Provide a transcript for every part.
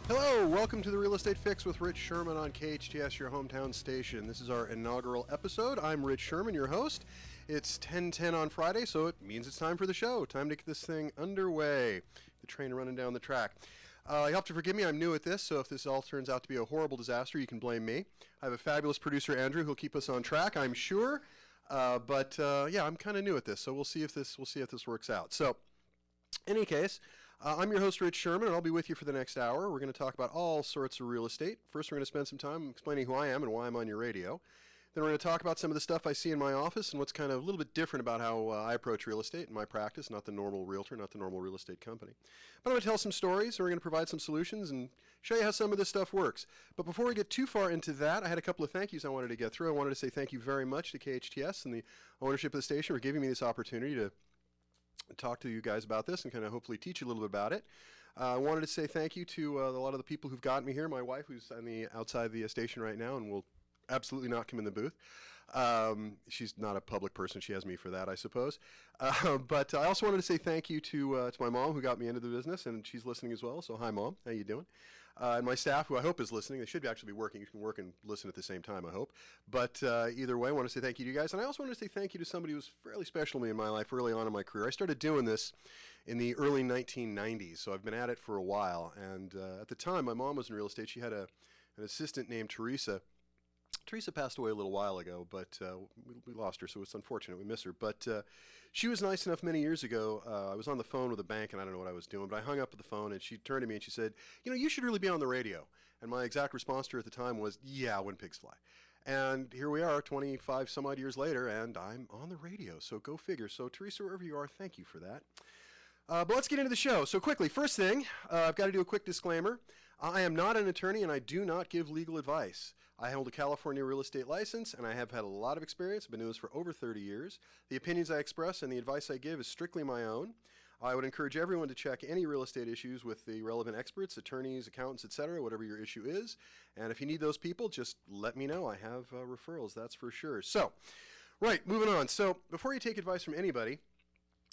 Hello, welcome to the Real Estate Fix with Rich Sherman on KHTS, your hometown station. This is our inaugural episode. I'm Rich Sherman, your host. It's 10:10 on Friday, so it means it's time for the show. Time to get this thing underway. The train running down the track. You have to forgive me, I'm new at this, so if this all turns out to be a horrible disaster, you can blame me. I have a fabulous producer, Andrew, who'll keep us on track, I'm sure. But I'm kind of new at this, so we'll see if this works out. So, in any case, I'm your host, Rich Sherman, and I'll be with you for the next hour. We're going to talk about all sorts of real estate. First, we're going to spend some time explaining who I am and why I'm on your radio. Then we're going to talk about some of the stuff I see in my office and what's kind of a little bit different about how I approach real estate in my practice, not the normal realtor, not the normal real estate company. But I'm going to tell some stories, and we're going to provide some solutions and show you how some of this stuff works. But before we get too far into that, I had a couple of thank yous I wanted to get through. I wanted to say thank you very much to KHTS and the ownership of the station for giving me this opportunity to talk to you guys about this and kind of hopefully teach you a little bit about it. I wanted to say thank you to a lot of the people who've gotten me here. My wife, who's on the outside the station right now and will absolutely not come in the booth. She's not a public person. She has me for that, I suppose. But I also wanted to say thank you to my mom, who got me into the business, and she's listening as well. So hi, Mom. How you doing? And my staff, who I hope is listening. They should actually be working. You can work and listen at the same time, I hope. But either way, I want to say thank you to you guys. And I also want to say thank you to somebody who was fairly special to me in my life early on in my career. I started doing this in the early 1990s, so I've been at it for a while. And at the time, my mom was in real estate. She had an assistant named Teresa. Teresa passed away a little while ago, but we lost her, so it's unfortunate. We miss her. But she was nice enough many years ago. I was on the phone with a bank, and I don't know what I was doing, but I hung up the phone, and she turned to me, and she said, you should really be on the radio. And my exact response to her at the time was, yeah, when pigs fly. And here we are 25 some odd years later, and I'm on the radio, so go figure. So Teresa, wherever you are, thank you for that. But let's get into the show. So quickly, first thing, I've got to do a quick disclaimer. I am not an attorney, and I do not give legal advice. I hold a California real estate license, and I have had a lot of experience. I've been doing this for over 30 years. The opinions I express and the advice I give is strictly my own. I would encourage everyone to check any real estate issues with the relevant experts, attorneys, accountants, etc., whatever your issue is. And if you need those people, just let me know. I have referrals, that's for sure. So, right, moving on. So, before you take advice from anybody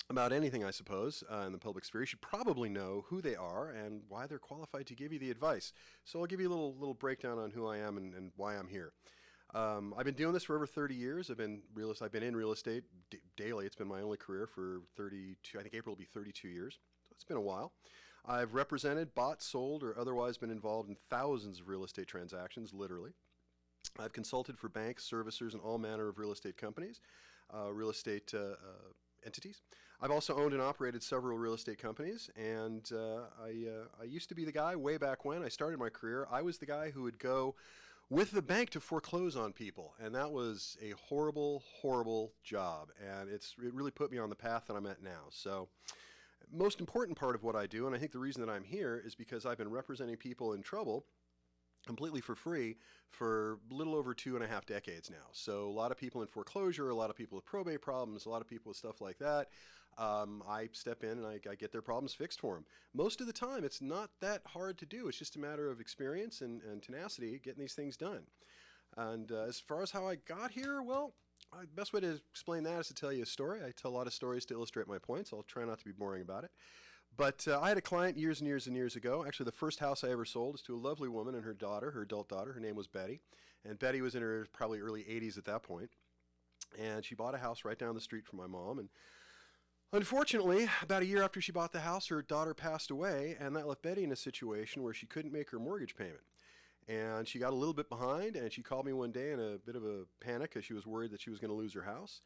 about anything, I suppose, in the public sphere, you should probably know who they are and why they're qualified to give you the advice. So I'll give you a little breakdown on who I am and why I'm here. I've been doing this for over 30 years. I've been in real estate daily. It's been my only career for 32. I think April will be 32 years. So it's been a while. I've represented, bought, sold, or otherwise been involved in thousands of real estate transactions, literally. I've consulted for banks, servicers, and all manner of real estate companies, real estate entities. I've also owned and operated several real estate companies, and I used to be the guy way back when I started my career. I was the guy who would go with the bank to foreclose on people, and that was a horrible, horrible job, and it really put me on the path that I'm at now. So, most important part of what I do, and I think the reason that I'm here, is because I've been representing people in trouble completely for free for a little over 2.5 decades now. So a lot of people in foreclosure, a lot of people with probate problems, a lot of people with stuff like that. I step in and I get their problems fixed for them. Most of the time, it's not that hard to do. It's just a matter of experience and tenacity getting these things done. And as far as how I got here, well, the best way to explain that is to tell you a story. I tell a lot of stories to illustrate my points. I'll try not to be boring about it. But I had a client years and years and years ago. Actually, the first house I ever sold was to a lovely woman and her daughter, her adult daughter. Her name was Betty. And Betty was in her probably early 80s at that point. And she bought a house right down the street from my mom. And unfortunately, about a year after she bought the house, her daughter passed away. And that left Betty in a situation where she couldn't make her mortgage payment. And she got a little bit behind. And she called me one day in a bit of a panic because she was worried that she was going to lose her house.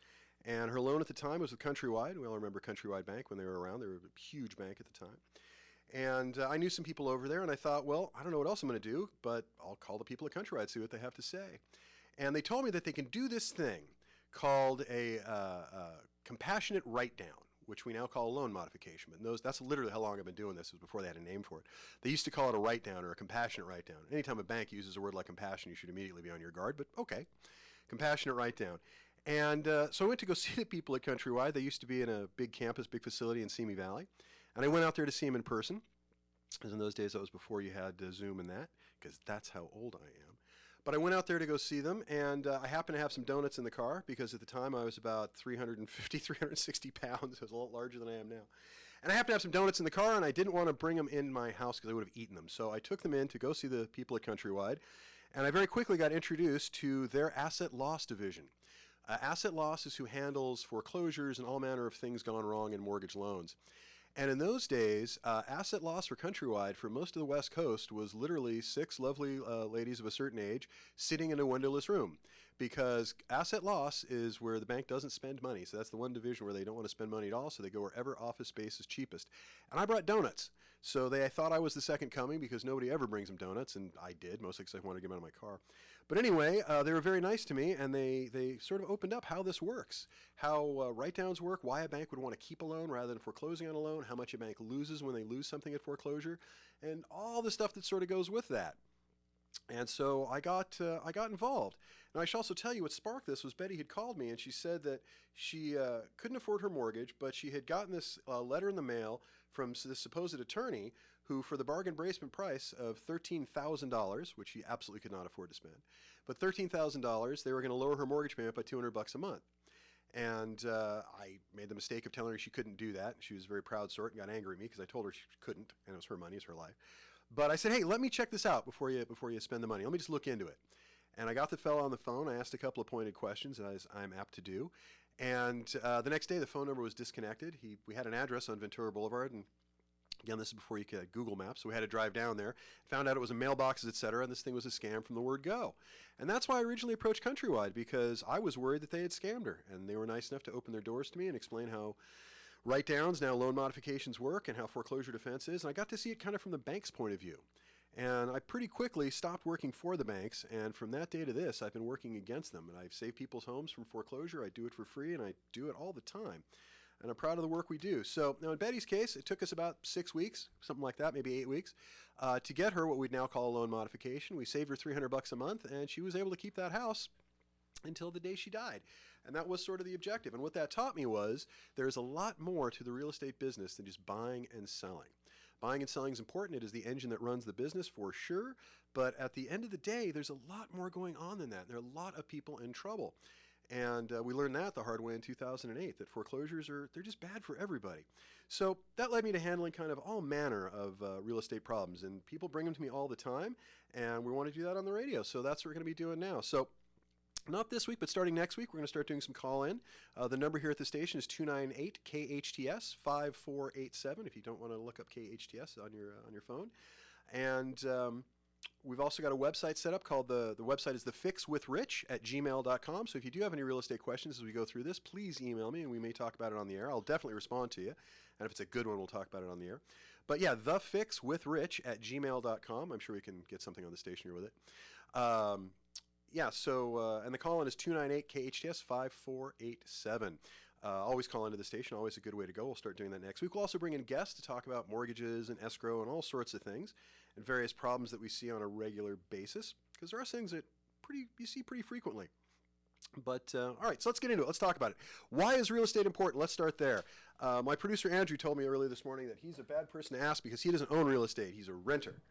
And her loan at the time was with Countrywide. We all remember Countrywide Bank when they were around. They were a huge bank at the time. And I knew some people over there, and I thought, well, I don't know what else I'm going to do, but I'll call the people at Countrywide, see what they have to say. And they told me that they can do this thing called a compassionate write-down, which we now call a loan modification. But that's literally how long I've been doing this. It was before they had a name for it. They used to call it a write-down or a compassionate write-down. Anytime a bank uses a word like compassion, you should immediately be on your guard, but okay. Compassionate write-down. And so I went to go see the people at Countrywide. They used to be in a big campus, big facility in Simi Valley. And I went out there to see them in person. Because in those days, that was before you had Zoom and that, because that's how old I am. But I went out there to go see them, and I happened to have some donuts in the car, because at the time I was about 350, 360 pounds. I was a lot larger than I am now. And I happened to have some donuts in the car, and I didn't want to bring them in my house because I would have eaten them. So I took them in to go see the people at Countrywide, and I very quickly got introduced to their asset loss division. Asset loss is who handles foreclosures and all manner of things gone wrong in mortgage loans. And in those days, asset loss for Countrywide for most of the West Coast was literally six lovely ladies of a certain age sitting in a windowless room. Because asset loss is where the bank doesn't spend money. So that's the one division where they don't want to spend money at all. So they go wherever office space is cheapest. And I brought donuts. So they thought I was the second coming because nobody ever brings them donuts. And I did, mostly because I wanted to get them out of my car. But anyway, they were very nice to me, and they sort of opened up how this works, how write-downs work, why a bank would want to keep a loan rather than foreclosing on a loan, how much a bank loses when they lose something at foreclosure, and all the stuff that sort of goes with that. And so I got involved. And I should also tell you what sparked this was Betty had called me, and she said that she couldn't afford her mortgage, but she had gotten this letter in the mail from this supposed attorney who, for the bargain basement price of $13,000, which she absolutely could not afford to spend, but $13,000, they were going to lower her mortgage payment by $200 a month. And I made the mistake of telling her she couldn't do that. She was a very proud sort and got angry at me because I told her she couldn't, and it was her money, it's her life. But I said, hey, let me check this out before you spend the money. Let me just look into it. And I got the fellow on the phone. I asked a couple of pointed questions, as I'm apt to do. And the next day, the phone number was disconnected. We had an address on Ventura Boulevard, and again, this is before you could Google Maps, so we had to drive down there. Found out it was a mailboxes, etc., and this thing was a scam from the word go. And that's why I originally approached Countrywide, because I was worried that they had scammed her. And they were nice enough to open their doors to me and explain how write-downs, now loan modifications work, and how foreclosure defense is. And I got to see it kind of from the bank's point of view. And I pretty quickly stopped working for the banks, and from that day to this, I've been working against them. And I've saved people's homes from foreclosure. I do it for free, and I do it all the time. And I'm proud of the work we do. So now in Betty's case, it took us about 6 weeks, something like that, maybe 8 weeks, to get her what we'd now call a loan modification. We saved her $300 a month, and she was able to keep that house until the day she died. And that was sort of the objective. And what that taught me was there's a lot more to the real estate business than just buying and selling. Buying and selling is important. It is the engine that runs the business for sure. But at the end of the day, there's a lot more going on than that. There are a lot of people in trouble. And we learned that the hard way in 2008, that foreclosures they're just bad for everybody. So that led me to handling kind of all manner of real estate problems. And people bring them to me all the time, and we want to do that on the radio. So that's what we're going to be doing now. So not this week, but starting next week, we're going to start doing some call-in. The number here at the station is 298-KHTS 5487 if you don't want to look up KHTS on your phone. And we've also got a website set up called the website is thefixwithrich@gmail.com. So if you do have any real estate questions as we go through this, please email me and we may talk about it on the air. I'll definitely respond to you. And if it's a good one, we'll talk about it on the air. But yeah, thefixwithrich@gmail.com. I'm sure we can get something on the station here with it. And the call-in is 298-KHTS 5487. Always call into the station, always a good way to go. We'll start doing that next week. We'll also bring in guests to talk about mortgages and escrow and all sorts of things and various problems that we see on a regular basis, because there are things that you see pretty frequently. But all right, so let's get into it. Let's talk about it. Why is real estate important? Let's start there. My producer Andrew told me earlier this morning that he's a bad person to ask because he doesn't own real estate. He's a renter.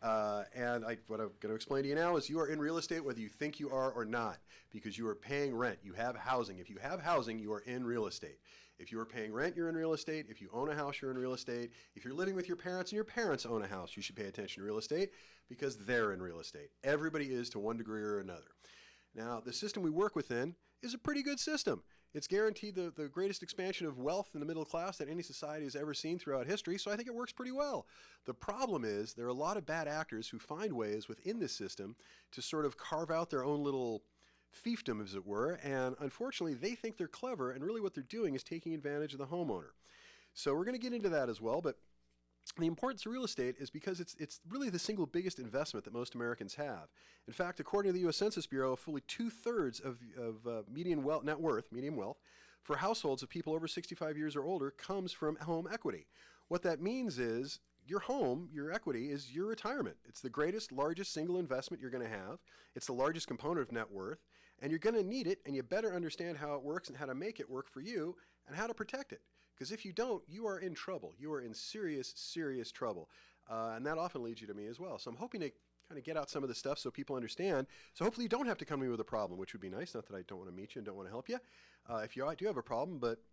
What I'm going to explain to you now is you are in real estate whether you think you are or not, because you are paying rent. You have housing. If you have housing, you are in real estate. If you are paying rent, you're in real estate. If you own a house, you're in real estate. If you're living with your parents and your parents own a house, you should pay attention to real estate because they're in real estate. Everybody is to one degree or another. Now, the system we work within is a pretty good system. It's guaranteed the greatest expansion of wealth in the middle class that any society has ever seen throughout history, so I think it works pretty well. The problem is there are a lot of bad actors who find ways within this system to sort of carve out their own little fiefdom, as it were, and unfortunately they think they're clever, and really what they're doing is taking advantage of the homeowner. So we're going to get into that as well, but the importance of real estate is because it's really the single biggest investment that most Americans have. In fact, according to the U.S. Census Bureau, fully 2/3 of median wealth for households of people over 65 years or older comes from home equity. What that means is your home, your equity, is your retirement. It's the greatest, largest single investment you're going to have. It's the largest component of net worth, and you're going to need it, and you better understand how it works and how to make it work for you and how to protect it. Because if you don't, you are in trouble. You are in serious, serious trouble. And that often leads you to me as well. So I'm hoping to kind of get out some of the stuff so people understand. So hopefully you don't have to come to me with a problem, which would be nice. Not that I don't want to meet you and don't want to help you. If you do have a problem, but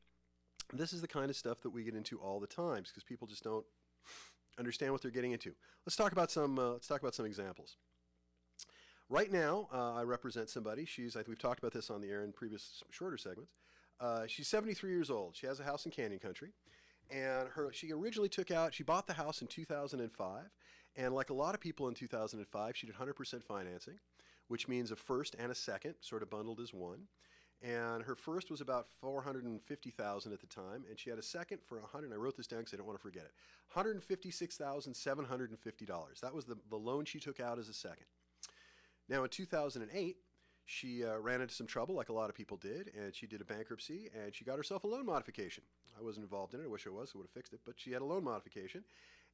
This is the kind of stuff that we get into all the time because people just don't understand what they're getting into. Let's talk about some examples. Right now, I represent somebody. We've talked about this on the air in previous shorter segments. She's 73 years old. She has a house in Canyon Country, and she originally she bought the house in 2005, and like a lot of people in 2005, she did 100% financing, which means a first and a second sort of bundled as one. And her first was about $450,000 at the time, and she had a second for $100. And I wrote this down because I don't want to forget it. $156,750. That was the loan she took out as a second. Now in 2008, she ran into some trouble, like a lot of people did, and she did a bankruptcy, and she got herself a loan modification. I wasn't involved in it. I wish I was. I would have fixed it, but she had a loan modification.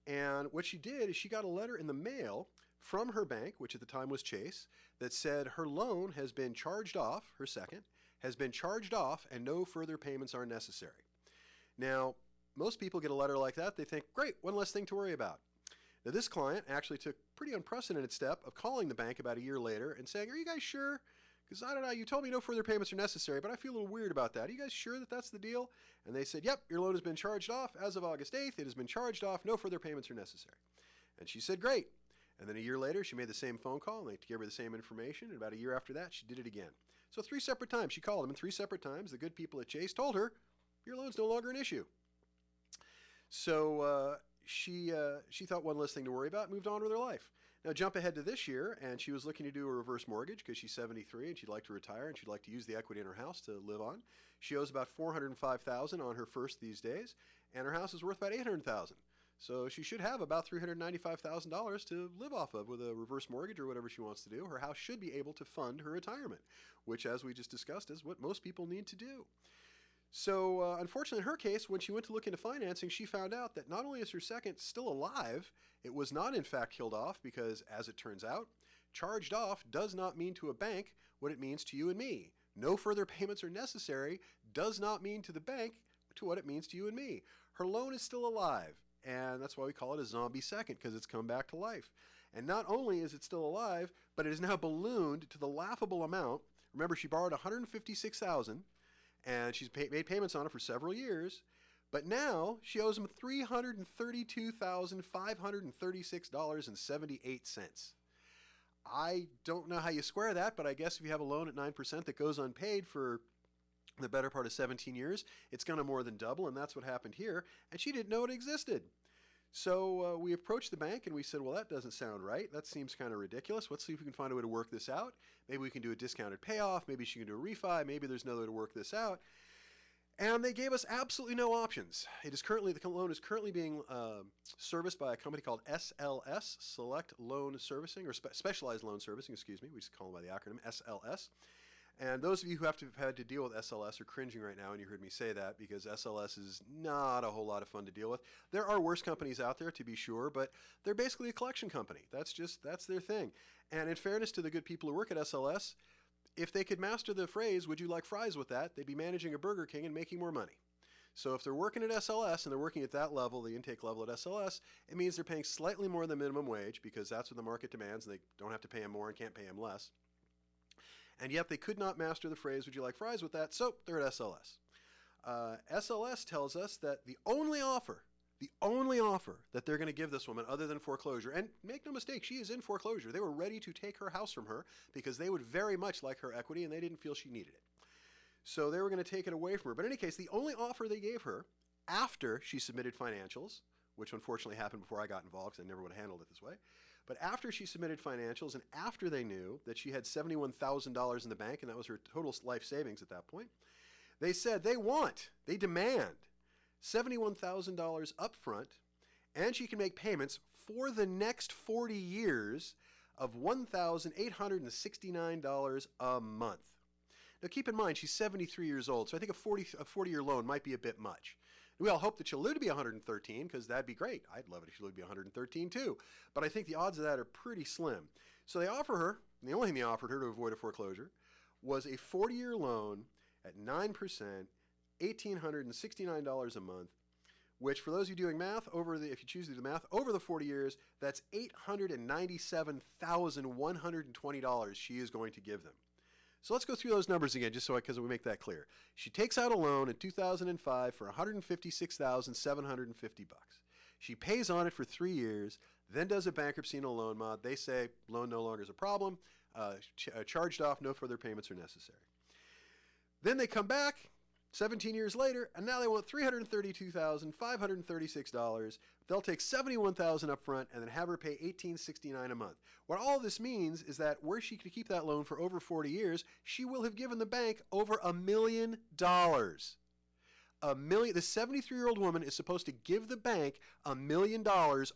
And what she did is she got a letter in the mail from her bank, which at the time was Chase, that said her loan has been charged off, her second, has been charged off and no further payments are necessary. Now, most people get a letter like that. They think, great, one less thing to worry about. Now, this client actually took a pretty unprecedented step of calling the bank about a year later and saying, are you guys sure? Because I don't know, you told me no further payments are necessary, but I feel a little weird about that. Are you guys sure that that's the deal? And they said, yep, your loan has been charged off as of August 8th. It has been charged off. No further payments are necessary. And she said, great. And then a year later, she made the same phone call, and they gave her the same information. And about a year after that, she did it again. So 3 separate times. She called them, and 3 separate times, the good people at Chase told her, your loan's no longer an issue. So she thought one less thing to worry about, moved on with her life. Now jump ahead to this year, and she was looking to do a reverse mortgage because she's 73 and she'd like to retire and she'd like to use the equity in her house to live on. She owes about $405,000 on her first these days, and her house is worth about $800,000. So she should have about $395,000 to live off of with a reverse mortgage or whatever she wants to do. Her house should be able to fund her retirement, which, as we just discussed, is what most people need to do. So unfortunately, in her case, when she went to look into financing, she found out that not only is her second still alive, it was not in fact killed off because, as it turns out, charged off does not mean to a bank what it means to you and me. No further payments are necessary does not mean to the bank to what it means to you and me. Her loan is still alive. And that's why we call it a zombie second, because it's come back to life. And not only is it still alive, but it is now ballooned to the laughable amount. Remember, she borrowed $156,000, and she's made payments on it for several years. But now she owes him $332,536.78. I don't know how you square that, but I guess if you have a loan at 9% that goes unpaid for the better part of 17 years, it's going to more than double, and that's what happened here. And she didn't know it existed. So we approached the bank and we said, well, that doesn't sound right. That seems kind of ridiculous. Let's see if we can find a way to work this out. Maybe we can do a discounted payoff. Maybe she can do a refi. Maybe there's another way to work this out. And they gave us absolutely no options. The loan is currently being serviced by a company called SLS, Select Loan Servicing, or Specialized Loan Servicing, excuse me. We just call them by the acronym SLS. And those of you who have had to deal with SLS are cringing right now, and you heard me say that because SLS is not a whole lot of fun to deal with. There are worse companies out there, to be sure, but they're basically a collection company. That's their thing. And in fairness to the good people who work at SLS, if they could master the phrase, would you like fries with that, they'd be managing a Burger King and making more money. So if they're working at SLS and they're working at that level, the intake level at SLS, it means they're paying slightly more than minimum wage because that's what the market demands, and they don't have to pay them more and can't pay them less. And yet they could not master the phrase, would you like fries with that? So they're at SLS. SLS tells us that the only offer that they're going to give this woman other than foreclosure, and make no mistake, she is in foreclosure. They were ready to take her house from her because they would very much like her equity and they didn't feel she needed it. So they were going to take it away from her. But in any case, the only offer they gave her after she submitted financials, which unfortunately happened before I got involved because I never would have handled it this way, but after she submitted financials and after they knew that she had $71,000 in the bank, and that was her total life savings at that point, they said they demand $71,000 up front, and she can make payments for the next 40 years of $1,869 a month. Now keep in mind, she's 73 years old, so I think a 40-year loan might be a bit much. We all hope that she'll live to be 113 because that'd be great. I'd love it if she lived to be 113 too. But I think the odds of that are pretty slim. So they offer her, and the only thing they offered her to avoid a foreclosure was a 40-year loan at 9%, $1,869 a month, which for those of you doing math, if you choose to do the math, over the 40 years, that's $897,120 she is going to give them. So let's go through those numbers again, just so because we make that clear. She takes out a loan in 2005 for $156,750. She pays on it for 3 years, then does a bankruptcy and a loan mod. They say loan no longer is a problem, charged off, no further payments are necessary. Then they come back 17 years later, and now they want $332,536. They'll take $71,000 up front and then have her pay $1,869 a month. What all this means is that were she to keep that loan for over 40 years, she will have given the bank over $1 million. The 73-year-old woman is supposed to give the bank $1 million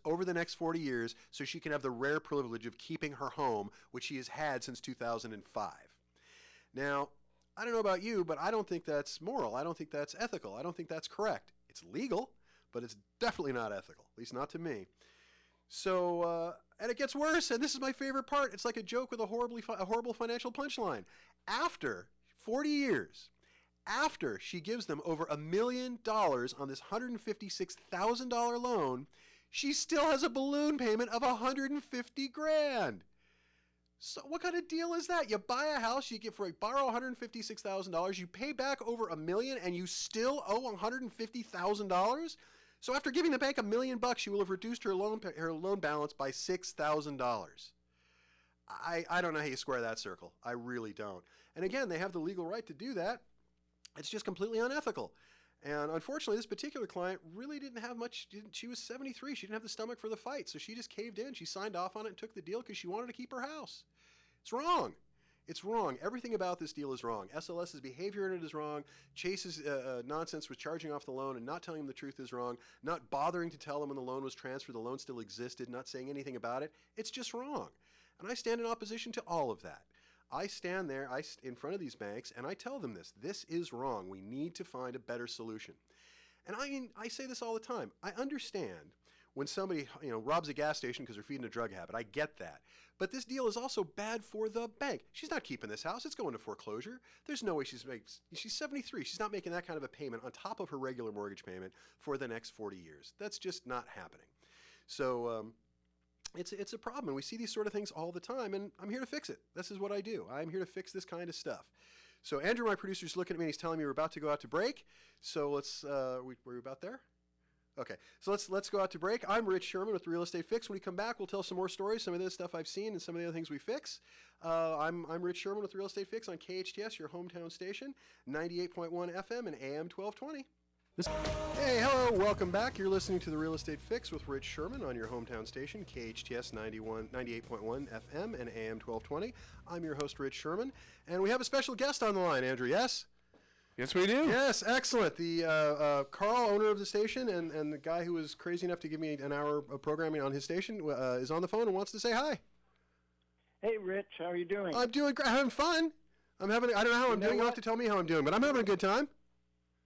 over the next 40 years so she can have the rare privilege of keeping her home, which she has had since 2005. Now, I don't know about you, but I don't think that's moral. I don't think that's ethical. I don't think that's correct. It's legal, but it's definitely not ethical, at least not to me. So, and it gets worse, and this is my favorite part. It's like a joke with a horrible financial punchline. After 40 years, after she gives them over $1 million on this $156,000 loan, she still has a balloon payment of $150,000. So what kind of deal is that? You buy a house, you borrow $156,000, you pay back over $1 million, and you still owe $150,000? So after giving the bank $1 million, she will have reduced her loan balance by $6,000. I don't know how you square that circle. I really don't. And again, they have the legal right to do that. It's just completely unethical. And unfortunately, this particular client really didn't have much. She was 73. She didn't have the stomach for the fight. So she just caved in. She signed off on it and took the deal because she wanted to keep her house. It's wrong. It's wrong. Everything about this deal is wrong. SLS's behavior in it is wrong. Chase's nonsense with charging off the loan and not telling him the truth is wrong. Not bothering to tell him when the loan was transferred, the loan still existed, not saying anything about it. It's just wrong. And I stand in opposition to all of that. I stand there in front of these banks and I tell them this. This is wrong. We need to find a better solution. And I say this all the time. I understand when somebody robs a gas station because they're feeding a drug habit. I get that. But this deal is also bad for the bank. She's not keeping this house. It's going to foreclosure. There's no way she's 73. She's not making that kind of a payment on top of her regular mortgage payment for the next 40 years. That's just not happening. So it's a problem. And we see these sort of things all the time, and I'm here to fix it. This is what I do. I'm here to fix this kind of stuff. So Andrew, my producer, is looking at me and he's telling me we're about to go out to break. So let's, were we about there? Okay, so let's go out to break. I'm Rich Sherman with the Real Estate Fix. When we come back, we'll tell some more stories, some of the stuff I've seen, and some of the other things we fix. I'm Rich Sherman with the Real Estate Fix on KHTS, your hometown station, 98.1 FM and AM 1220. Hey, hello, welcome back. You're listening to the Real Estate Fix with Rich Sherman on your hometown station, KHTS 98.1 FM and AM 1220. I'm your host, Rich Sherman, and we have a special guest on the line, Andrew, yes? Yes, we do. Yes, excellent. The Carl, owner of the station, and the guy who was crazy enough to give me an hour of programming on his station is on the phone and wants to say hi. Hey, Rich, how are you doing? I'm doing great. Having fun. I don't know how I'm doing. You'll have to tell me how I'm doing, but I'm having a good time.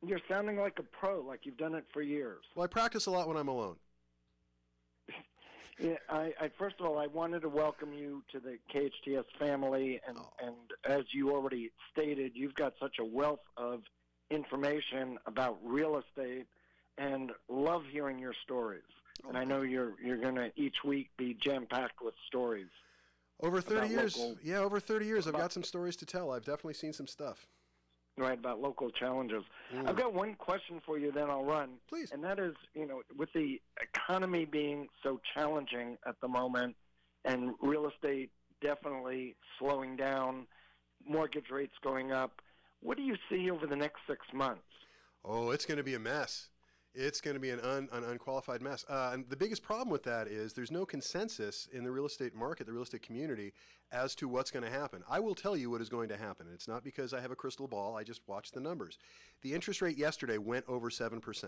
You're sounding like a pro, like you've done it for years. Well, I practice a lot when I'm alone. Yeah, first of all, I wanted to welcome you to the KHTS family, and as you already stated, you've got such a wealth of information about real estate, and love hearing your stories. Okay. And I know you're going to each week be jam-packed with stories. Over 30 years, over 30 years, I've got some stories to tell. I've definitely seen some stuff. Right, about local challenges. I've got one question for you, then I'll run. Please. And that is, with the economy being so challenging at the moment and real estate definitely slowing down, mortgage rates going up, what do you see over the next 6 months? Oh, it's going to be a mess. It's going to be an unqualified mess. And the biggest problem with that is there's no consensus in the real estate market, the real estate community, as to what's going to happen. I will tell you what is going to happen. It's not because I have a crystal ball. I just watched the numbers. The interest rate yesterday went over 7%.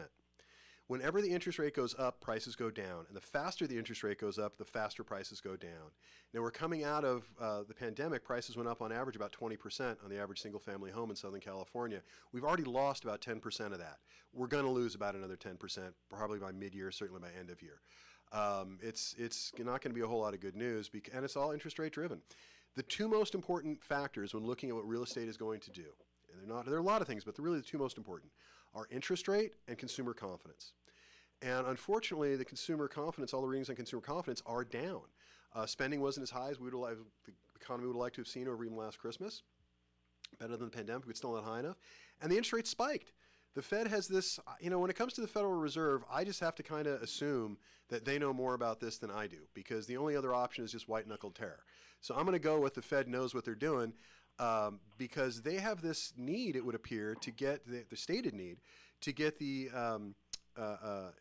Whenever the interest rate goes up, prices go down. And the faster the interest rate goes up, the faster prices go down. Now, we're coming out of the pandemic. Prices went up on average about 20% on the average single-family home in Southern California. We've already lost about 10% of that. We're going to lose about another 10%, probably by mid-year, certainly by end of year. It's not going to be a whole lot of good news, and it's all interest rate driven. The two most important factors when looking at what real estate is going to do, and there are a lot of things, but they're really the two most important, are interest rate and consumer confidence. And unfortunately, the consumer confidence, all the readings on consumer confidence are down. Spending wasn't as high as the economy would have liked to have seen over even last Christmas. better than the pandemic, but still not high enough. And the interest rate spiked. The Fed has this, when it comes to the Federal Reserve, I just have to kind of assume that they know more about this than I do, because the only other option is just white-knuckled terror. So I'm going to go with the Fed knows what they're doing, because they have this need, it would appear, to get the stated need to get the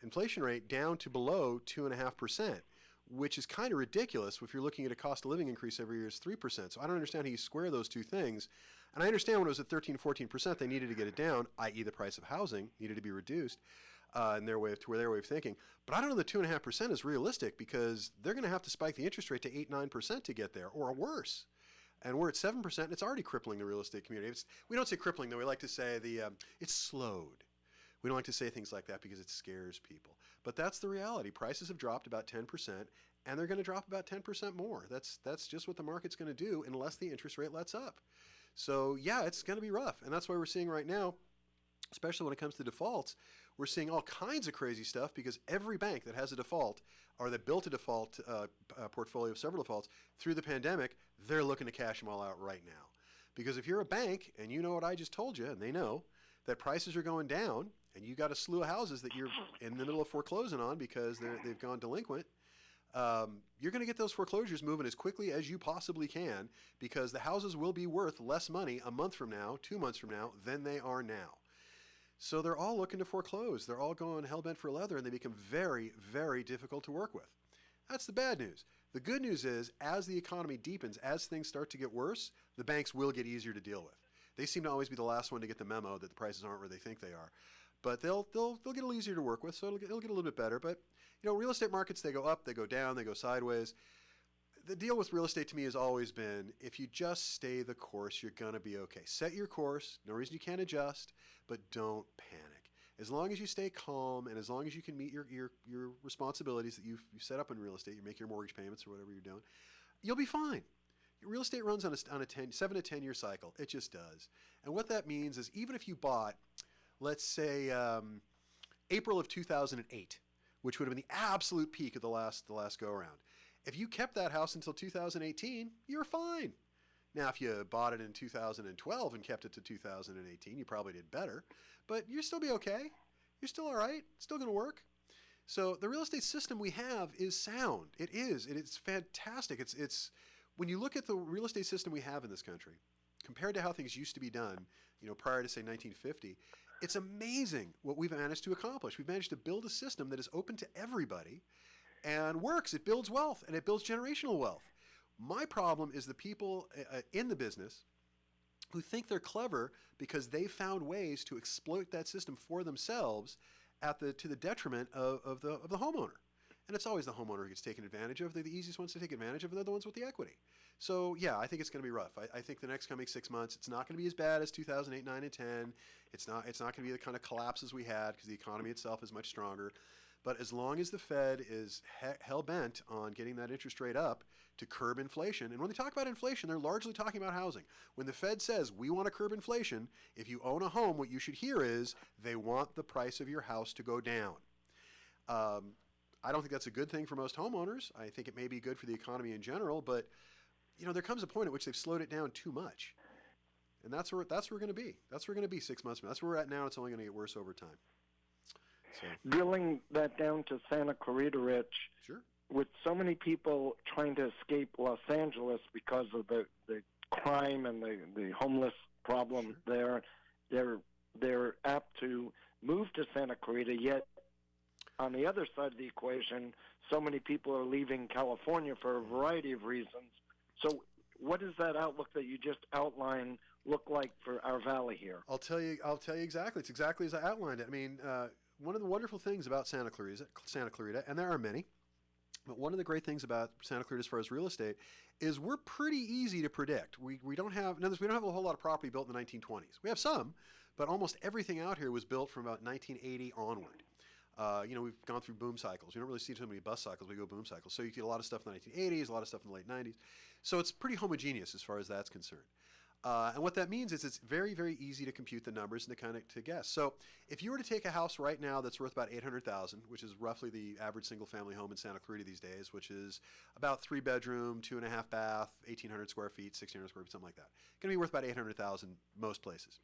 inflation rate down to below 2.5%, which is kind of ridiculous if you're looking at a cost of living increase every year is 3%. So I don't understand how you square those two things. And I understand when it was at 13, 14%, they needed to get it down, i.e. the price of housing needed to be reduced in their way of thinking. But I don't know that 2.5% is realistic, because they're going to have to spike the interest rate to 8, 9% to get there, or worse. And we're at 7%, and it's already crippling the real estate community. We don't say crippling, though. We like to say it's slowed. We don't like to say things like that because it scares people. But that's the reality. Prices have dropped about 10%, and they're going to drop about 10% more. That's just what the market's going to do unless the interest rate lets up. So, yeah, it's going to be rough. And that's why we're seeing right now, especially when it comes to defaults, we're seeing all kinds of crazy stuff, because every bank that has a default or that built a default portfolio of several defaults through the pandemic, they're looking to cash them all out right now. Because if you're a bank and you know what I just told you, and they know that prices are going down, and you got a slew of houses that you're in the middle of foreclosing on because they've gone delinquent, you're going to get those foreclosures moving as quickly as you possibly can, because the houses will be worth less money a month from now, 2 months from now, than they are now. So they're all looking to foreclose. They're all going hell-bent for leather, and they become very, very difficult to work with. That's the bad news. The good news is, as the economy deepens, as things start to get worse, the banks will get easier to deal with. They seem to always be the last one to get the memo that the prices aren't where they think they are. But they'll get a little easier to work with, so it'll get a little bit better. But, real estate markets, they go up, they go down, they go sideways. The deal with real estate to me has always been, if you just stay the course, you're going to be okay. Set your course. No reason you can't adjust, but don't panic. As long as you stay calm, and as long as you can meet your responsibilities that you've set up in real estate, you make your mortgage payments or whatever you're doing, you'll be fine. Real estate runs on a 7 to 10 year cycle. It just does. And what that means is, even if you bought, let's say, April of 2008, which would have been the absolute peak of the last go around, if you kept that house until 2018, you're fine. Now, if you bought it in 2012 and kept it to 2018, you probably did better, but you'll still be okay. You're still all right. It's still going to work. So the real estate system we have is sound. It is. It's fantastic. It's when you look at the real estate system we have in this country, compared to how things used to be done, prior to, say, 1950, it's amazing what we've managed to accomplish. We've managed to build a system that is open to everybody and works. It builds wealth, and it builds generational wealth. My problem is the people in the business who think they're clever because they found ways to exploit that system for themselves to the detriment of the homeowner. And it's always the homeowner who gets taken advantage of. They're the easiest ones to take advantage of, and they're the ones with the equity. So, yeah, I think it's going to be rough. I think the next coming 6 months, it's not going to be as bad as 2008, 9, and 10. It's not going to be the kind of collapses we had, because the economy itself is much stronger. But as long as the Fed is hell-bent on getting that interest rate up to curb inflation, and when they talk about inflation, they're largely talking about housing. When the Fed says, we want to curb inflation, if you own a home, what you should hear is, they want the price of your house to go down. I don't think that's a good thing for most homeowners. I think it may be good for the economy in general, but there comes a point at which they've slowed it down too much. And that's where we're going to be. That's where we're going to be 6 months from now. That's where we're at now. It's only going to get worse over time. So. Drilling that down to Santa Clarita, Rich, sure. With so many people trying to escape Los Angeles because of the crime and the homeless problem there, they're apt to move to Santa Clarita, yet on the other side of the equation, so many people are leaving California for a variety of reasons. So what does that outlook that you just outlined look like for our valley here? I'll tell you exactly. It's exactly as I outlined it. I mean, one of the wonderful things about Santa Clarita, and there are many, but one of the great things about Santa Clarita as far as real estate is we're pretty easy to predict. We don't have a whole lot of property built in the 1920s. We have some, but almost everything out here was built from about 1980 onward. We've gone through boom cycles. We don't really see too many bust cycles. We go boom cycles. So you get a lot of stuff in the 1980s, a lot of stuff in the late 90s. So it's pretty homogeneous as far as that's concerned. And what that means is it's very, very easy to compute the numbers and to guess. So if you were to take a house right now that's worth about $800,000, which is roughly the average single-family home in Santa Clarita these days, which is about 3-bedroom, 2.5 bath, 1,800 square feet, 1,600 square feet, something like that. Going to be worth about $800,000 most places.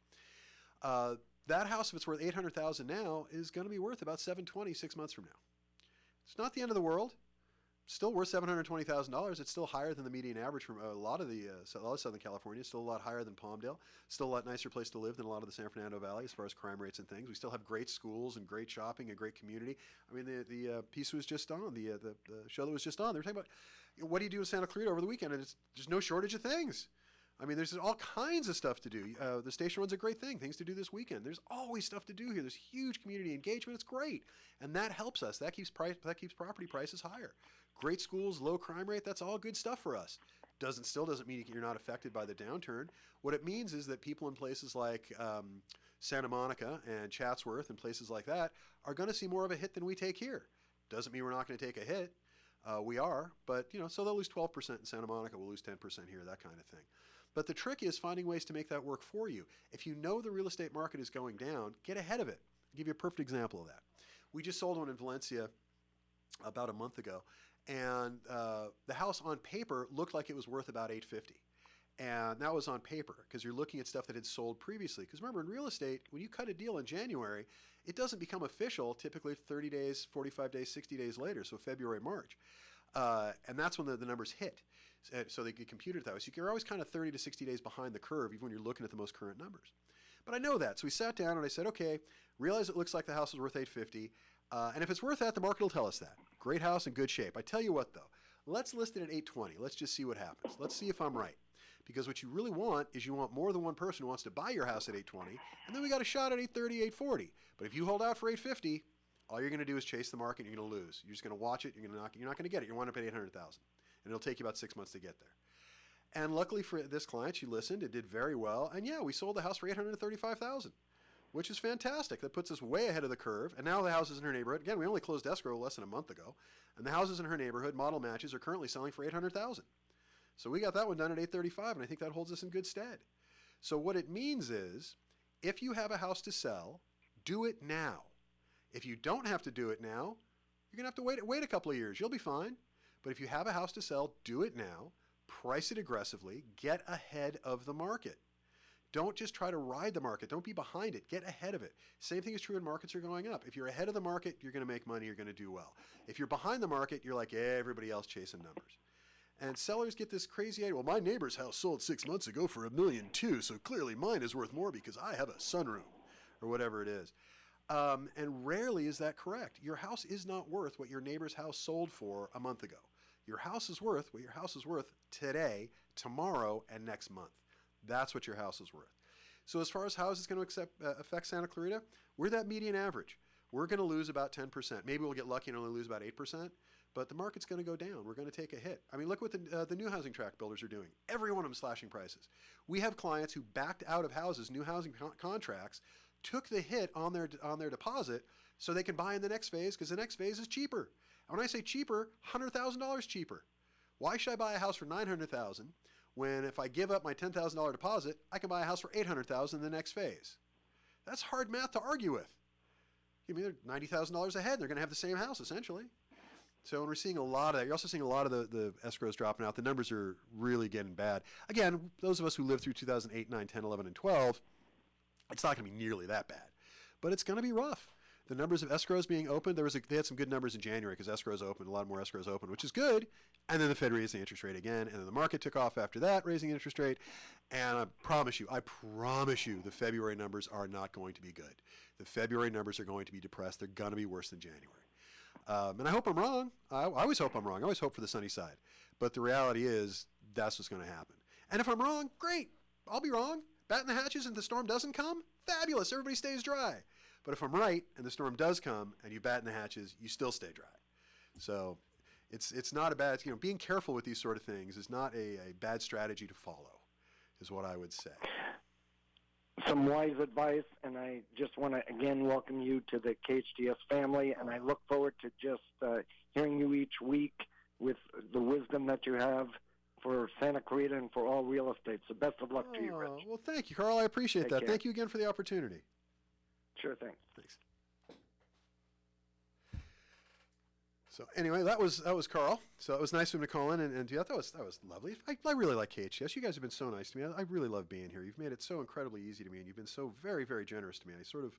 That house, if it's worth $800,000 now, is going to be worth about $720,000 6 months from now. It's not the end of the world. Still worth $720,000. It's still higher than the median average from a lot of Southern California. Still a lot higher than Palmdale. Still a lot nicer place to live than a lot of the San Fernando Valley as far as crime rates and things. We still have great schools and great shopping and great community. I mean, the piece was just on the show that was just on. They were talking about what do you do in Santa Clarita over the weekend, and there's no shortage of things. I mean, there's all kinds of stuff to do. The station runs a great things to do this weekend. There's always stuff to do here. There's huge community engagement. It's great, and that helps us. That keeps property prices higher. Great schools, low crime rate. That's all good stuff for us. Still doesn't mean you're not affected by the downturn. What it means is that people in places like Santa Monica and Chatsworth and places like that are going to see more of a hit than we take here. Doesn't mean we're not going to take a hit. We are, but so they'll lose 12% in Santa Monica. We'll lose 10% here. That kind of thing. But the trick is finding ways to make that work for you. If you know the real estate market is going down, get ahead of it. I'll give you a perfect example of that. We just sold one in Valencia about a month ago, and the house on paper looked like it was worth about $850,000. And that was on paper because you're looking at stuff that had sold previously. Because remember, in real estate, when you cut a deal in January, it doesn't become official typically 30 days, 45 days, 60 days later, so February, March. And that's when the numbers hit. So they get computed that way. So you're always kind of 30 to 60 days behind the curve, even when you're looking at the most current numbers. But I know that. So we sat down and I said, okay, realize it looks like the house is worth $850,000. And if it's worth that, the market will tell us that. Great house in good shape. I tell you what, though, let's list it at $820,000. Let's just see what happens. Let's see if I'm right. Because what you really want is you want more than one person who wants to buy your house at $820,000, and then we got a shot at $830,000, $840,000. But if you hold out for $850,000, all you're going to do is chase the market. You're going to lose. You're just going to watch it. You're not going to get it. You wind up at $800,000, and it'll take you about 6 months to get there. And luckily for this client, she listened. It did very well. And yeah, we sold the house for $835,000, which is fantastic. That puts us way ahead of the curve. And now the houses in her neighborhood, again, we only closed escrow less than a month ago, and the houses in her neighborhood, model matches, are currently selling for $800,000. So we got that one done at $835,000, and I think that holds us in good stead. So what it means is, if you have a house to sell, do it now. If you don't have to do it now, you're going to have to wait a couple of years. You'll be fine. But if you have a house to sell, do it now. Price it aggressively. Get ahead of the market. Don't just try to ride the market. Don't be behind it. Get ahead of it. Same thing is true when markets are going up. If you're ahead of the market, you're going to make money. You're going to do well. If you're behind the market, you're like everybody else chasing numbers. And sellers get this crazy idea. Well, my neighbor's house sold 6 months ago for $1.2 million, so clearly mine is worth more because I have a sunroom, or whatever it is. And rarely is that correct. Your house is not worth what your neighbor's house sold for a month ago. Your house is worth what your house is worth today, tomorrow, and next month. That's what your house is worth. So as far as how is this going to affect Santa Clarita, we're that median average. We're going to lose about 10%. Maybe we'll get lucky and only lose about 8%, but the market's going to go down. We're going to take a hit. I mean, look what the new housing tract builders are doing. Every one of them slashing prices. We have clients who backed out of houses, new housing contracts, took the hit on their deposit so they can buy in the next phase because the next phase is cheaper. And when I say cheaper, $100,000 cheaper. Why should I buy a house for $900,000 when if I give up my $10,000 deposit, I can buy a house for $800,000 in the next phase? That's hard math to argue with. I mean, they're $90,000 ahead. They're going to have the same house essentially. So when we're seeing a lot of that, you're also seeing a lot of the escrows dropping out. The numbers are really getting bad. Again, those of us who lived through 2008, 9, 10, 11, and 12, it's not going to be nearly that bad. But it's going to be rough. The numbers of escrows being opened, they had some good numbers in January because escrows opened, a lot more escrows opened, which is good. And then the Fed raised the interest rate again, and then the market took off after that, raising the interest rate. And I promise you, the February numbers are not going to be good. The February numbers are going to be depressed. They're going to be worse than January. And I hope I'm wrong. I always hope I'm wrong. I always hope for the sunny side. But the reality is that's what's going to happen. And if I'm wrong, great. I'll be wrong. Batten the hatches and the storm doesn't come? Fabulous. Everybody stays dry. But if I'm right and the storm does come and you batten the hatches, you still stay dry. So it's not a bad, being careful with these sort of things is not a bad strategy to follow, is what I would say. Some wise advice, and I just want to again welcome you to the KHTS family, and I look forward to just hearing you each week with the wisdom that you have for Santa Clarita and for all real estate. So best of luck to you, Rich. Well, thank you, Carl. I appreciate Take that. care. Thank you again for the opportunity. Sure thing. Thanks. So anyway, that was Carl. So it was nice of him to call in and do that. That was lovely. I really like KHTS. You guys have been so nice to me. I really love being here. You've made it so incredibly easy to me, and you've been so very, very generous to me. I sort of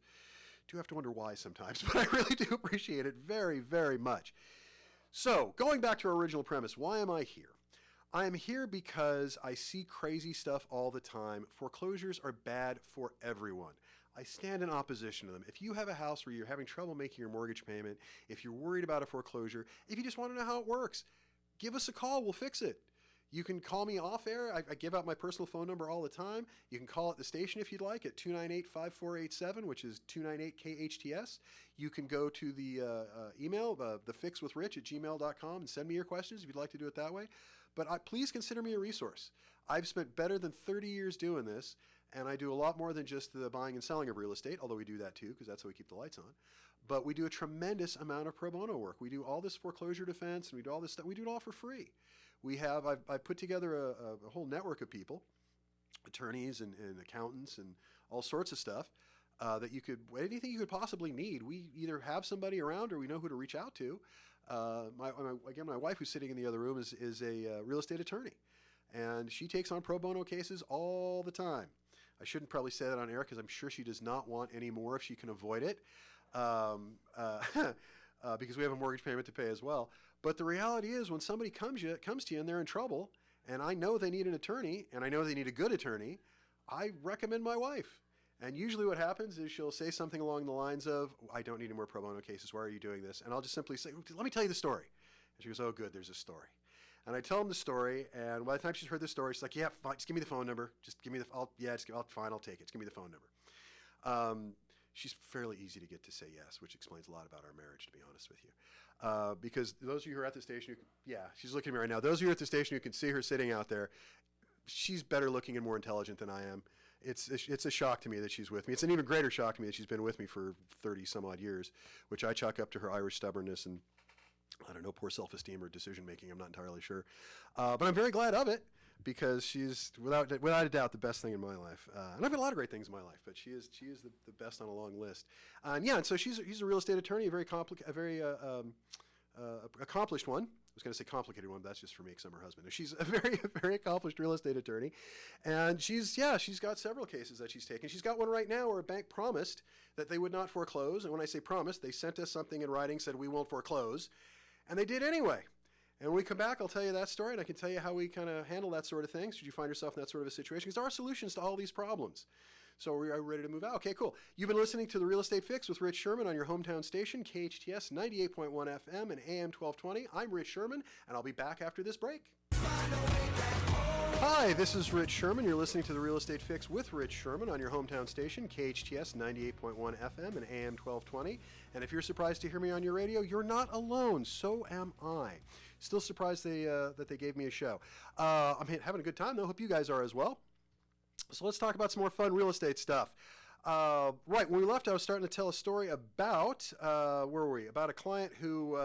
do have to wonder why sometimes, but I really do appreciate it very, very much. So going back to our original premise, why am I here? I am here because I see crazy stuff all the time. Foreclosures are bad for everyone. I stand in opposition to them. If you have a house where you're having trouble making your mortgage payment, if you're worried about a foreclosure, if you just want to know how it works, give us a call. We'll fix it. You can call me off air. I give out my personal phone number all the time. You can call at the station if you'd like at 298-5487, which is 298-KHTS. You can go to the email, thefixwithrich@gmail.com, and send me your questions if you'd like to do it that way. But please consider me a resource. I've spent better than 30 years doing this, and I do a lot more than just the buying and selling of real estate, although we do that too, because that's how we keep the lights on. But we do a tremendous amount of pro bono work. We do all this foreclosure defense, and we do all this stuff. We do it all for free. I've put together a whole network of people, attorneys and accountants and all sorts of stuff that anything you could possibly need. We either have somebody around or we know who to reach out to. My wife, who's sitting in the other room, is a real estate attorney, and she takes on pro bono cases all the time. I shouldn't probably say that on air because I'm sure she does not want any more if she can avoid it, because we have a mortgage payment to pay as well. But the reality is, when somebody comes to you and they're in trouble, and I know they need an attorney, and I know they need a good attorney, I recommend my wife. And usually what happens is she'll say something along the lines of, I don't need any more pro bono cases. Why are you doing this? And I'll just simply say, let me tell you the story. And she goes, oh, good, there's a story. And I tell them the story, and by the time she's heard the story, she's like, yeah, fine, just give me the phone number. Just give me fine, I'll take it. Just give me the phone number. She's fairly easy to get to say yes, which explains a lot about our marriage, to be honest with you. Because those of you who are at the station, she's looking at me right now. Those of you at the station who can see her sitting out there, she's better looking and more intelligent than I am. It's a shock to me that she's with me. It's an even greater shock to me that she's been with me for 30 some odd years, which I chalk up to her Irish stubbornness and, I don't know, poor self-esteem or decision-making. I'm not entirely sure. But I'm very glad of it, because she's, without a doubt, the best thing in my life. And I've got a lot of great things in my life, but she is the best on a long list. And so she's a real estate attorney, a very accomplished one. I was going to say complicated one, but that's just for me because I'm her husband. She's a very accomplished real estate attorney, and she's got several cases that she's taken. She's got one right now where a bank promised that they would not foreclose, and when I say promised, they sent us something in writing, said we won't foreclose, and they did anyway. And when we come back, I'll tell you that story, and I can tell you how we kind of handle that sort of thing, should you find yourself in that sort of a situation, because there are solutions to all these problems. So are we ready to move out? Okay, cool. You've been listening to The Real Estate Fix with Rich Sherman on your hometown station, KHTS 98.1 FM and AM 1220. I'm Rich Sherman, and I'll be back after this break. Hi, this is Rich Sherman. You're listening to The Real Estate Fix with Rich Sherman on your hometown station, KHTS 98.1 FM and AM 1220. And if you're surprised to hear me on your radio, you're not alone. So am I. Still surprised that they gave me a show. I'm having a good time, though. Hope you guys are as well. So let's talk about some more fun real estate stuff. Right, when we left, I was starting to tell a story about, where were we? About a client who,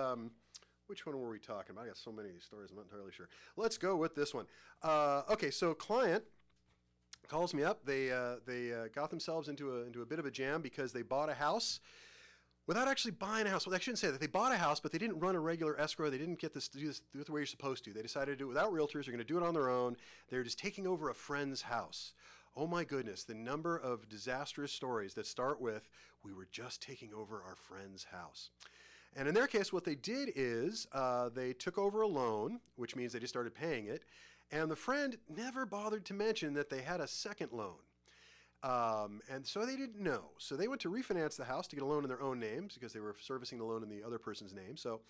which one were we talking about? I got so many of these stories, I'm not entirely sure. Let's go with this one. Okay, so client calls me up. They got themselves into a bit of a jam because they bought a house without actually buying a house. Well, I shouldn't say that. They bought a house, but they didn't run a regular escrow. They didn't do it the way you're supposed to. They decided to do it without realtors. They're going to do it on their own. They're just taking over a friend's house. Oh my goodness, the number of disastrous stories that start with, we were just taking over our friend's house. And in their case, what they did is they took over a loan, which means they just started paying it, and the friend never bothered to mention that they had a second loan. And so they didn't know. So they went to refinance the house to get a loan in their own names because they were servicing the loan in the other person's name. So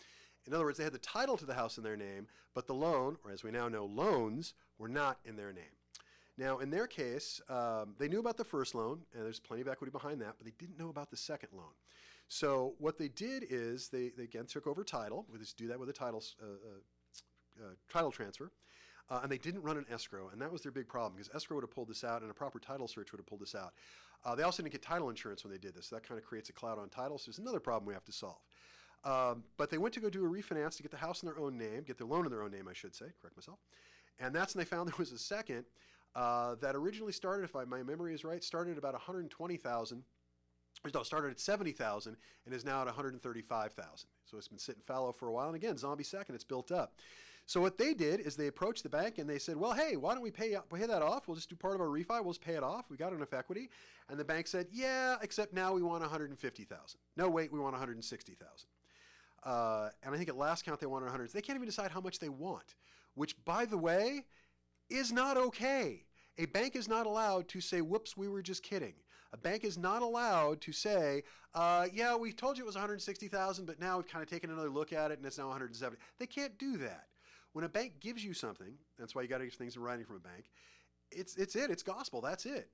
in other words, they had the title to the house in their name, but the loan, or as we now know, loans, were not in their name. Now, in their case, they knew about the first loan, and there's plenty of equity behind that, but they didn't know about the second loan. So what they did is they again took over title. We just do that with a title transfer. And they didn't run an escrow, and that was their big problem because escrow would have pulled this out and a proper title search would have pulled this out. They also didn't get title insurance when they did this, so that kind of creates a cloud on title, so there's another problem we have to solve. But they went to go do a refinance to get the house in their own name, get their loan in their own name, I should say, correct myself. And that's when they found there was a second that originally started, if my memory is right, started at about 120,000. No, started at 70,000 and is now at 135,000. So it's been sitting fallow for a while. And again, zombie second, it's built up. So what they did is they approached the bank and they said, well, hey, why don't we pay that off? We'll just do part of our refi. We'll just pay it off. We got enough equity. And the bank said, yeah, except now we want 150,000. No, wait, we want 160,000. And I think at last count they wanted 100. They can't even decide how much they want, which, by the way, is not okay. A bank is not allowed to say, whoops, we were just kidding. A bank is not allowed to say, yeah, we told you it was 160,000, but now we've kind of taken another look at it and it's now 170. They can't do that. When a bank gives you something, that's why you got to get things in writing from a bank, it's gospel, that's it.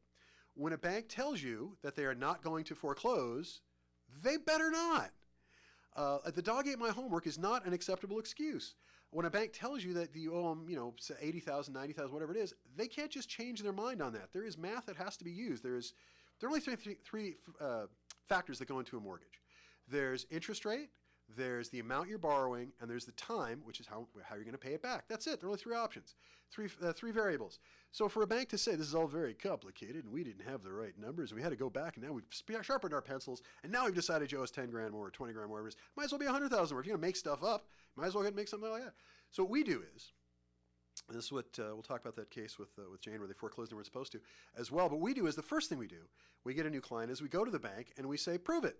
When a bank tells you that they are not going to foreclose, they better not. The dog ate my homework is not an acceptable excuse. When a bank tells you that you owe them, 80,000, 90,000, whatever it is, they can't just change their mind on that. There is math that has to be used. There are only three factors that go into a mortgage. There's interest rate, there's the amount you're borrowing, and there's the time, which is how you're going to pay it back. That's it. There are only three options, three variables. So for a bank to say this is all very complicated and we didn't have the right numbers, and we had to go back and now we've sharpened our pencils and now we've decided you owe us 10 grand more or 20 grand more, might as well be 100,000 more. If you're going to make stuff up, might as well make something like that. So what we do is, and this is what we'll talk about that case with Jane where they foreclosed and weren't supposed to as well. But we do is the first thing we do, we get a new client is we go to the bank and we say, prove it.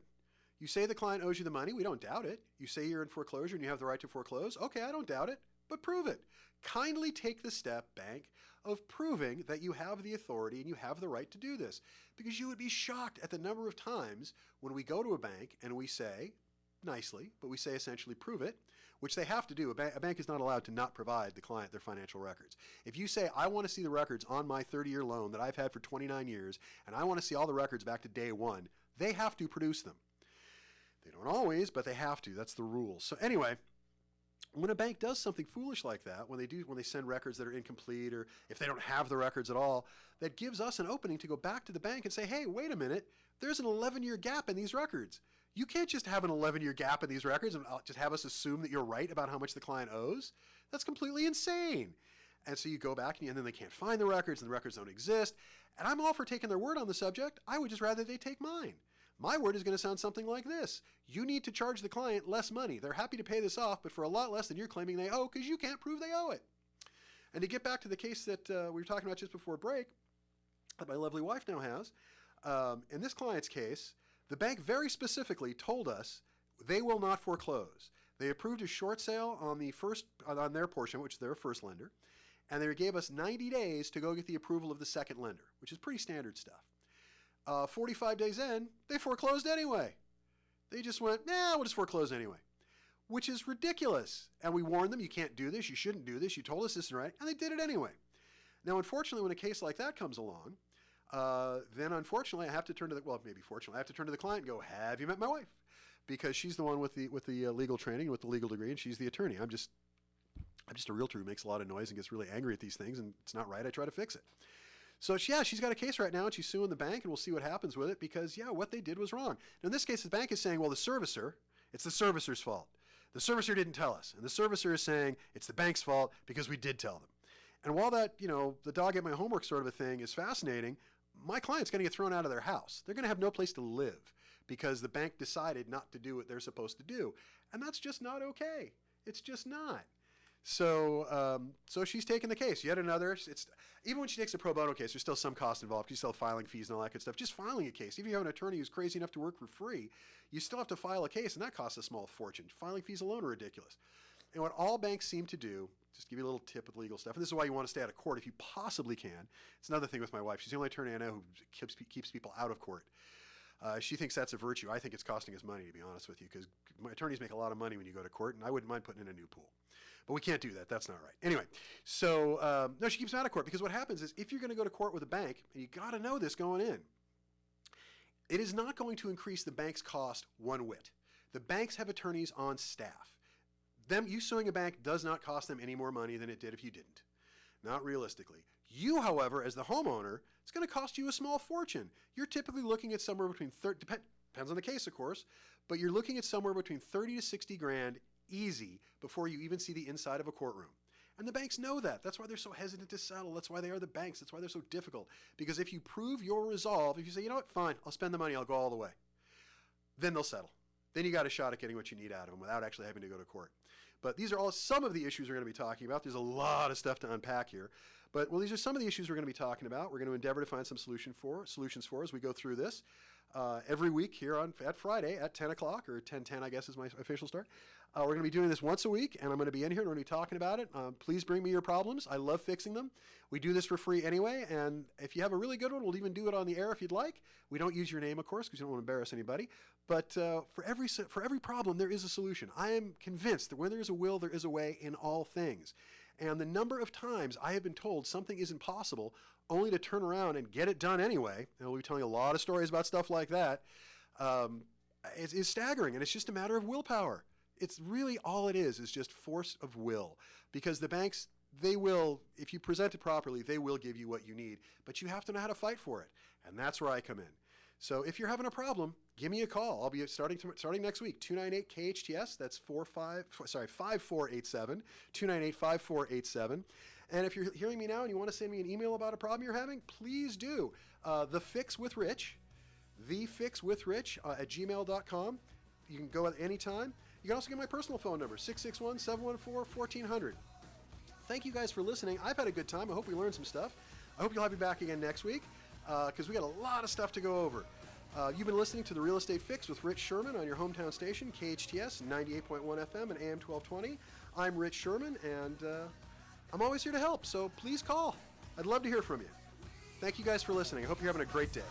You say the client owes you the money. We don't doubt it. You say you're in foreclosure and you have the right to foreclose. Okay, I don't doubt it, but prove it. Kindly take the step, bank, of proving that you have the authority and you have the right to do this. Because you would be shocked at the number of times when we go to a bank and we say, nicely, but we say essentially prove it, which they have to do. A bank is not allowed to not provide the client their financial records. If you say, I want to see the records on my 30-year loan that I've had for 29 years, and I want to see all the records back to day one, they have to produce them. They don't always, but they have to. That's the rule. So anyway, when a bank does something foolish like that, when they send records that are incomplete, or if they don't have the records at all, that gives us an opening to go back to the bank and say, hey, wait a minute, there's an 11-year gap in these records. You can't just have an 11-year gap in these records and just have us assume that you're right about how much the client owes. That's completely insane. And so you go back and then they can't find the records and the records don't exist. And I'm all for taking their word on the subject. I would just rather they take mine. My word is going to sound something like this. You need to charge the client less money. They're happy to pay this off, but for a lot less than you're claiming they owe because you can't prove they owe it. And to get back to the case that we were talking about just before break, that my lovely wife now has, in this client's case, the bank very specifically told us they will not foreclose. They approved a short sale on their portion, which is their first lender, and they gave us 90 days to go get the approval of the second lender, which is pretty standard stuff. 45 days in, they foreclosed anyway. They just went, we'll just foreclose anyway, which is ridiculous. And we warned them, you can't do this, you shouldn't do this, you told us this isn't right, and they did it anyway. Now, unfortunately, when a case like that comes along, then unfortunately I have to turn to I have to turn to the client and go, have you met my wife? Because she's the one with the legal training, with the legal degree, and she's the attorney. I'm just a realtor who makes a lot of noise and gets really angry at these things, and it's not right. I try to fix it. So she's got a case right now, and she's suing the bank, and we'll see what happens with it because, what they did was wrong. Now, in this case, the bank is saying, well, it's the servicer's fault. The servicer didn't tell us. And the servicer is saying it's the bank's fault because we did tell them. And while that, the dog ate my homework sort of a thing is fascinating, my client's going to get thrown out of their house. They're going to have no place to live because the bank decided not to do what they're supposed to do. And that's just not okay. It's just not. So she's taking the case. Yet another. Even when she takes a pro bono case, there's still some cost involved. You still have filing fees and all that good stuff. Just filing a case. Even if you have an attorney who's crazy enough to work for free, you still have to file a case, and that costs a small fortune. Filing fees alone are ridiculous. And what all banks seem to do, just give you a little tip with legal stuff, and this is why you want to stay out of court if you possibly can. It's another thing with my wife. She's the only attorney I know who keeps people out of court. She thinks that's a virtue. I think it's costing us money, to be honest with you, because my attorneys make a lot of money when you go to court, and I wouldn't mind putting in a new pool. But we can't do that. That's not right. Anyway, so no, she keeps them out of court because what happens is if you're going to go to court with a bank, and you got to know this going in, it is not going to increase the bank's cost one whit. The banks have attorneys on staff. You suing a bank does not cost them any more money than it did if you didn't. Not realistically. You, however, as the homeowner, it's going to cost you a small fortune. You're typically looking at somewhere between depends on the case, of course, but you're looking at somewhere between 30 to 60 grand easy before you even see the inside of a courtroom. And the banks know that. That's why they're so hesitant to settle. That's why they are the banks. That's why they're so difficult. Because if you prove your resolve, if you say, you know what, fine, I'll spend the money, I'll go all the way, then they'll settle. Then you got a shot at getting what you need out of them without actually having to go to court. But these are all some of the issues we're going to be talking about. There's a lot of stuff to unpack here. But, well, these are some of the issues we're going to be talking about. We're going to endeavor to find some solutions for as we go through this. Every week here at Friday at 10 o'clock, or 10:10, I guess is my official start. We're going to be doing this once a week, and I'm going to be in here and we're going to be talking about it. Please bring me your problems. I love fixing them. We do this for free anyway, and if you have a really good one, we'll even do it on the air if you'd like. We don't use your name, of course, because you don't want to embarrass anybody. But for every problem, there is a solution. I am convinced that when there is a will, there is a way in all things. And the number of times I have been told something isn't possible, only to turn around and get it done anyway, and we'll be telling a lot of stories about stuff like that, is staggering. And it's just a matter of willpower. It's really all it is just force of will. Because the banks, they will, if you present it properly, they will give you what you need. But you have to know how to fight for it. And that's where I come in. So if you're having a problem, give me a call. I'll be starting next week, 298-KHTS. That's 5487, 298-5487. And if you're hearing me now and you want to send me an email about a problem you're having, please do. thefixwithrich at gmail.com. You can go at any time. You can also get my personal phone number, 661-714-1400. Thank you guys for listening. I've had a good time. I hope we learned some stuff. I hope you'll have me back again next week because we got a lot of stuff to go over. You've been listening to The Real Estate Fix with Rich Sherman on your hometown station, KHTS 98.1 FM and AM 1220. I'm Rich Sherman, and I'm always here to help, so please call. I'd love to hear from you. Thank you guys for listening. I hope you're having a great day.